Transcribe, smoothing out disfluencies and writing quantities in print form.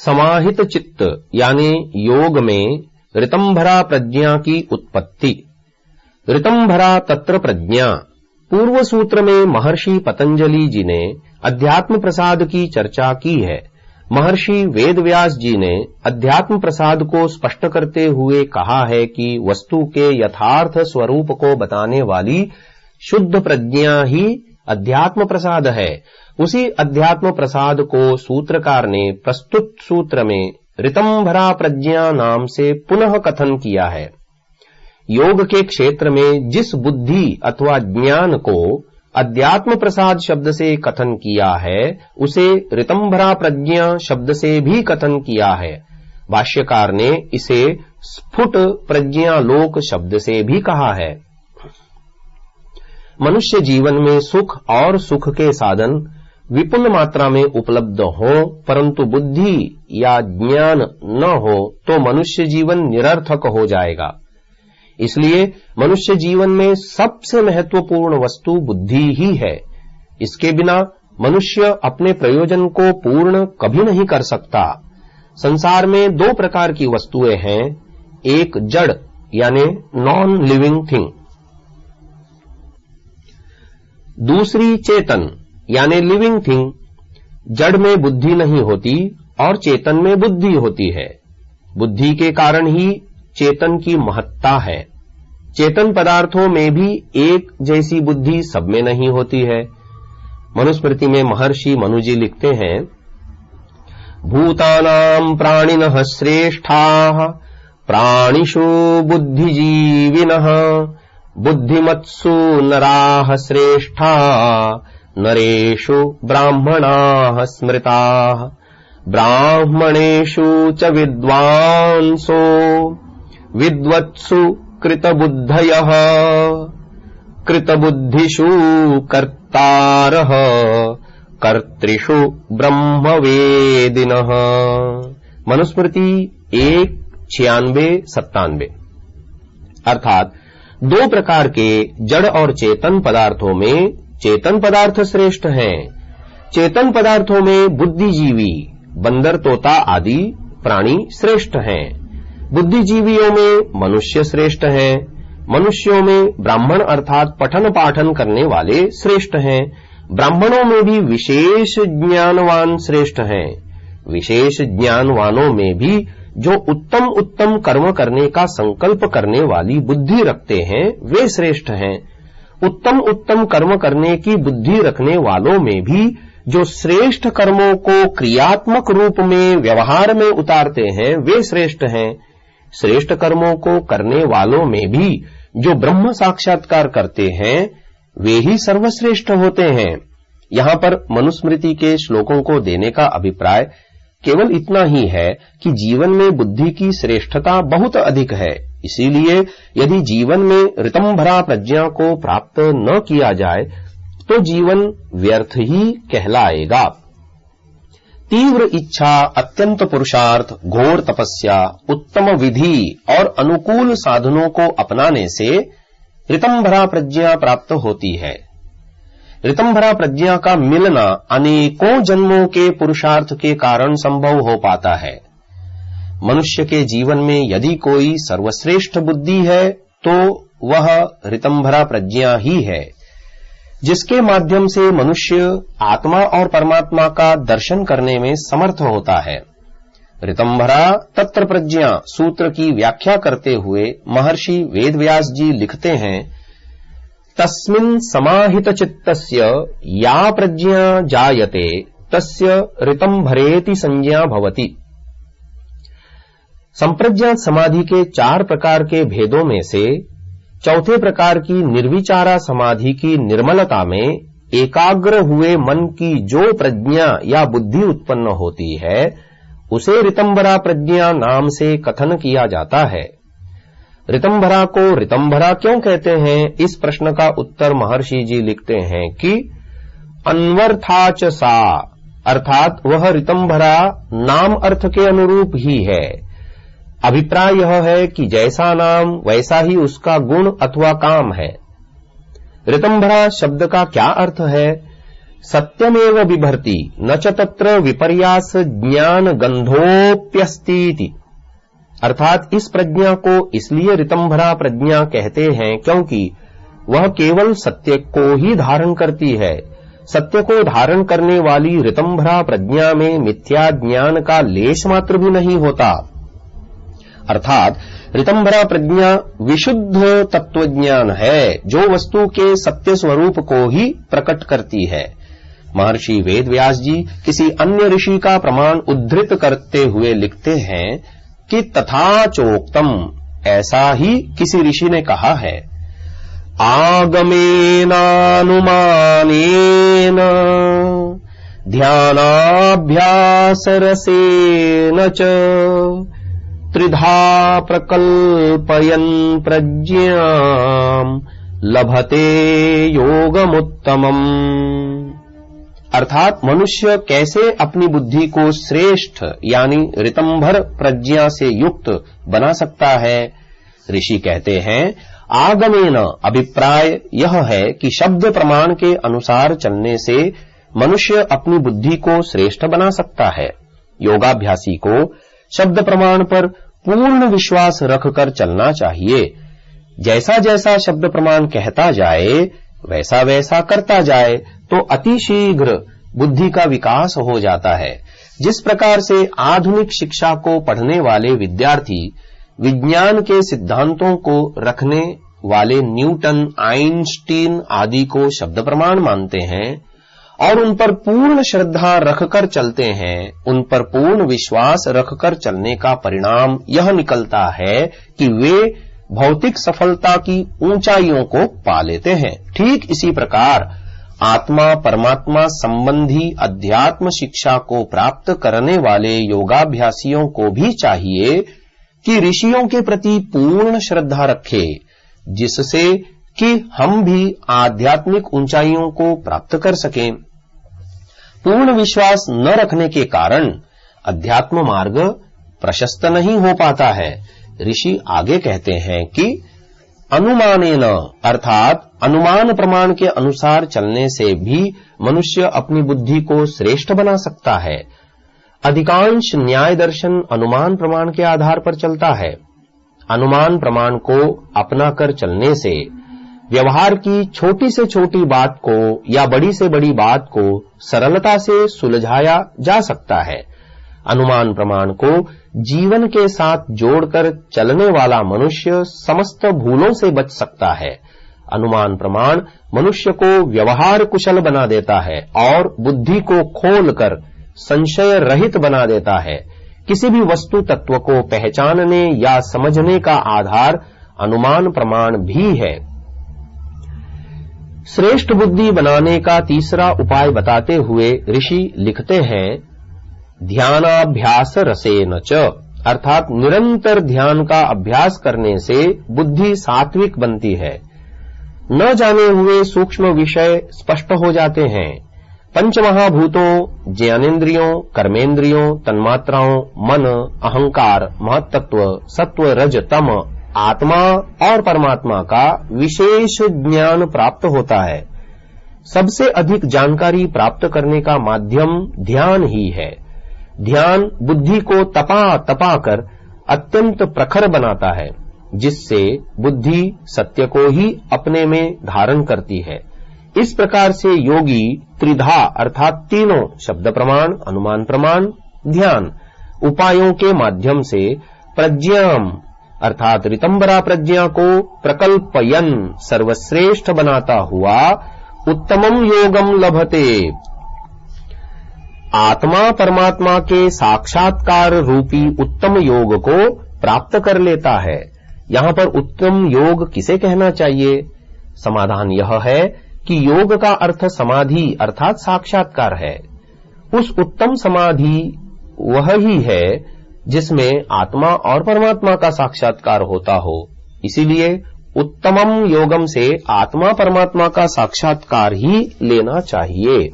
समाहित चित्त यानी योग में ऋतंभरा प्रज्ञा की उत्पत्ति। ऋतंभरा तत्र प्रज्ञा। पूर्व सूत्र में महर्षि पतंजलि जी ने अध्यात्म प्रसाद की चर्चा की है। महर्षि वेदव्यास जी ने अध्यात्म प्रसाद को स्पष्ट करते हुए कहा है कि वस्तु के यथार्थ स्वरूप को बताने वाली शुद्ध प्रज्ञा ही अध्यात्म प्रसाद है। उसी अध्यात्म प्रसाद को सूत्रकार ने प्रस्तुत सूत्र में ऋतंभरा प्रज्ञा नाम से पुनः कथन किया है। योग के क्षेत्र में जिस बुद्धि अथवा ज्ञान को अध्यात्म प्रसाद शब्द से कथन किया है उसे ऋतंभरा प्रज्ञा शब्द से भी कथन किया है। भाष्यकार ने इसे स्फुट प्रज्ञालोक शब्द से भी कहा है। मनुष्य जीवन में सुख और सुख के साधन विपुल मात्रा में उपलब्ध हो परंतु बुद्धि या ज्ञान न हो तो मनुष्य जीवन निरर्थक हो जाएगा। इसलिए मनुष्य जीवन में सबसे महत्वपूर्ण वस्तु बुद्धि ही है। इसके बिना मनुष्य अपने प्रयोजन को पूर्ण कभी नहीं कर सकता। संसार में दो प्रकार की वस्तुएं हैं, एक जड़ यानी नॉन लिविंग थिंग, दूसरी चेतन यानी लिविंग थिंग। जड़ में बुद्धि नहीं होती और चेतन में बुद्धि होती है। बुद्धि के कारण ही चेतन की महत्ता है। चेतन पदार्थों में भी एक जैसी बुद्धि सब में नहीं होती है। मनुस्मृति में महर्षि मनु जी लिखते हैं, भूतानां प्राणिनः श्रेष्ठाः प्राणिषु बुद्धिजीविनः बुद्धिमत्सु नराः श्रेष्ठा नरेषु ब्राह्मणाः स्मृताः ब्राह्मणेषु च विद्वांसो विद्वत्सु कृतबुद्धयः कृतबुद्धिषु कर्तारः कर्तृषु ब्रह्मवेदिनः। मनुस्मृति 1:96-97। अर्थात दो प्रकार के जड़ और चेतन पदार्थों में चेतन पदार्थ श्रेष्ठ हैं। चेतन पदार्थों में बुद्धिजीवी बंदर तोता आदि प्राणी श्रेष्ठ हैं। बुद्धिजीवियों में मनुष्य श्रेष्ठ हैं। मनुष्यों में ब्राह्मण अर्थात पठन पाठन करने वाले श्रेष्ठ हैं। ब्राह्मणों में भी विशेष ज्ञानवान श्रेष्ठ हैं। विशेष ज्ञानवानों में भी जो उत्तम उत्तम कर्म करने का संकल्प करने वाली बुद्धि रखते हैं वे श्रेष्ठ हैं। उत्तम उत्तम कर्म करने की बुद्धि रखने वालों में भी जो श्रेष्ठ कर्मों को क्रियात्मक रूप में व्यवहार में उतारते हैं वे श्रेष्ठ हैं। श्रेष्ठ कर्मों को करने वालों में भी जो ब्रह्म साक्षात्कार करते हैं वे ही सर्वश्रेष्ठ होते हैं। यहां पर मनुस्मृति के श्लोकों को देने का अभिप्राय केवल इतना ही है कि जीवन में बुद्धि की श्रेष्ठता बहुत अधिक है। इसीलिए यदि जीवन में ऋतंभरा प्रज्ञा को प्राप्त न किया जाए तो जीवन व्यर्थ ही कहलाएगा। तीव्र इच्छा, अत्यंत पुरुषार्थ, घोर तपस्या, उत्तम विधि और अनुकूल साधनों को अपनाने से ऋतंभरा प्रज्ञा प्राप्त होती है। ऋतंभरा प्रज्ञा का मिलना अनेकों जन्मों के पुरुषार्थ के कारण संभव हो पाता है। मनुष्य के जीवन में यदि कोई सर्वश्रेष्ठ बुद्धि है तो वह ऋतंभरा प्रज्ञा ही है, जिसके माध्यम से मनुष्य आत्मा और परमात्मा का दर्शन करने में समर्थ होता है। ऋतंभरा तत्र प्रज्ञा सूत्र की व्याख्या करते हुए महर्षि वेदव्यास जी लिखते हैं, तस्मिन् समाहित चित्तस्य या प्रज्ञा जायते तस्य ऋतंभरेति संज्ञा भवति। संप्रज्ञात समाधि के 4 प्रकार के भेदों में से चौथे प्रकार की निर्विचारा समाधि की निर्मलता में एकाग्र हुए मन की जो प्रज्ञा या बुद्धि उत्पन्न होती है उसे ऋतंभरा प्रज्ञा नाम से कथन किया जाता है। ऋतंभरा को ऋतंभरा क्यों कहते हैं, इस प्रश्न का उत्तर महर्षि जी लिखते हैं कि अन्वर्थाच सा, अर्थात वह ऋतंभरा नाम अर्थ के अनुरूप ही है। अभिप्राय यह है कि जैसा नाम वैसा ही उसका गुण अथवा काम है। ऋतंभरा शब्द का क्या अर्थ है? सत्यमेव बिभर्ति न च तत्र विपर्यास ज्ञान गंधोप्यस्तीति। अर्थात इस प्रज्ञा को इसलिए ऋतंभरा प्रज्ञा कहते हैं क्योंकि वह केवल सत्य को ही धारण करती है। सत्य को धारण करने वाली ऋतंभरा प्रज्ञा में मिथ्या ज्ञान का लेश मात्र भी नहीं होता। अर्थात ऋतंभरा प्रज्ञा विशुद्ध तत्वज्ञान है जो वस्तु के सत्य स्वरूप को ही प्रकट करती है। महर्षि वेदव्यास जी किसी अन्य ऋषि का प्रमाण उद्धृत करते हुए लिखते हैं कि तथा चोक्तम, ऐसा ही किसी ऋषि ने कहा है। आगमेनानुमानेन ध्यानाभ्यासरसेन च त्रिधा प्रकल्पयन् प्रज्ञाम् लभते योगमुत्तमम्। अर्थात मनुष्य कैसे अपनी बुद्धि को श्रेष्ठ यानी ऋतंभर प्रज्ञा से युक्त बना सकता है। ऋषि कहते हैं आगमेन, अभिप्राय यह है कि शब्द प्रमाण के अनुसार चलने से मनुष्य अपनी बुद्धि को श्रेष्ठ बना सकता है। योगाभ्यासी को शब्द प्रमाण पर पूर्ण विश्वास रखकर चलना चाहिए। जैसा जैसा शब्द प्रमाण कहता जाए वैसा वैसा करता जाए तो अतिशीघ्र बुद्धि का विकास हो जाता है। जिस प्रकार से आधुनिक शिक्षा को पढ़ने वाले विद्यार्थी विज्ञान के सिद्धांतों को रखने वाले न्यूटन, आइंस्टीन आदि को शब्द प्रमाण मानते हैं और उन पर पूर्ण श्रद्धा रखकर चलते हैं, उन पर पूर्ण विश्वास रखकर चलने का परिणाम यह निकलता है कि वे भौतिक सफलता की ऊंचाइयों को पा लेते हैं। ठीक इसी प्रकार आत्मा परमात्मा संबंधी अध्यात्म शिक्षा को प्राप्त करने वाले योगाभ्यासियों को भी चाहिए कि ऋषियों के प्रति पूर्ण श्रद्धा रखे, जिससे कि हम भी आध्यात्मिक ऊंचाइयों को प्राप्त कर सकें। पूर्ण विश्वास न रखने के कारण अध्यात्म मार्ग प्रशस्त नहीं हो पाता है। ऋषि आगे कहते हैं कि अनुमानेन, अर्थात अनुमान प्रमाण के अनुसार चलने से भी मनुष्य अपनी बुद्धि को श्रेष्ठ बना सकता है। अधिकांश न्याय दर्शन अनुमान प्रमाण के आधार पर चलता है। अनुमान प्रमाण को अपनाकर चलने से व्यवहार की छोटी से छोटी बात को या बड़ी से बड़ी बात को सरलता से सुलझाया जा सकता है। अनुमान प्रमाण को जीवन के साथ जोड़कर चलने वाला मनुष्य समस्त भूलों से बच सकता है। अनुमान प्रमाण मनुष्य को व्यवहार कुशल बना देता है और बुद्धि को खोलकर संशय रहित बना देता है। किसी भी वस्तु तत्व को पहचानने या समझने का आधार अनुमान प्रमाण भी है। श्रेष्ठ बुद्धि बनाने का तीसरा उपाय बताते हुए ऋषि लिखते हैं ध्यानाभ्यास रसेन च, अर्थात निरंतर ध्यान का अभ्यास करने से बुद्धि सात्विक बनती है। न जाने हुए सूक्ष्म विषय स्पष्ट हो जाते हैं। पंचमहाभूतों, ज्ञानेन्द्रियों, कर्मेंद्रियों, तन्मात्राओं, मन, अहंकार, महत्तत्व, सत्व, रज, तम, आत्मा और परमात्मा का विशेष ज्ञान प्राप्त होता है। सबसे अधिक जानकारी प्राप्त करने का माध्यम ध्यान ही है। ध्यान बुद्धि को तपा कर अत्यंत प्रखर बनाता है, जिससे बुद्धि सत्य को ही अपने में धारण करती है। इस प्रकार से योगी त्रिधा अर्थात तीनों शब्द प्रमाण, अनुमान प्रमाण, ध्यान उपायों के माध्यम से प्रज्ञाम अर्थात ऋतंबरा प्रज्ञा को प्रकल्पयन सर्वश्रेष्ठ बनाता हुआ उत्तमम योगम लभते, आत्मा परमात्मा के साक्षात्कार रूपी उत्तम योग को प्राप्त कर लेता है। यहाँ पर उत्तम योग किसे कहना चाहिए? समाधान यह है कि योग का अर्थ समाधि अर्थात साक्षात्कार है। उस उत्तम समाधि वह ही है जिसमें आत्मा और परमात्मा का साक्षात्कार होता हो। इसीलिए उत्तमम योगम से आत्मा परमात्मा का साक्षात्कार ही लेना चाहिए।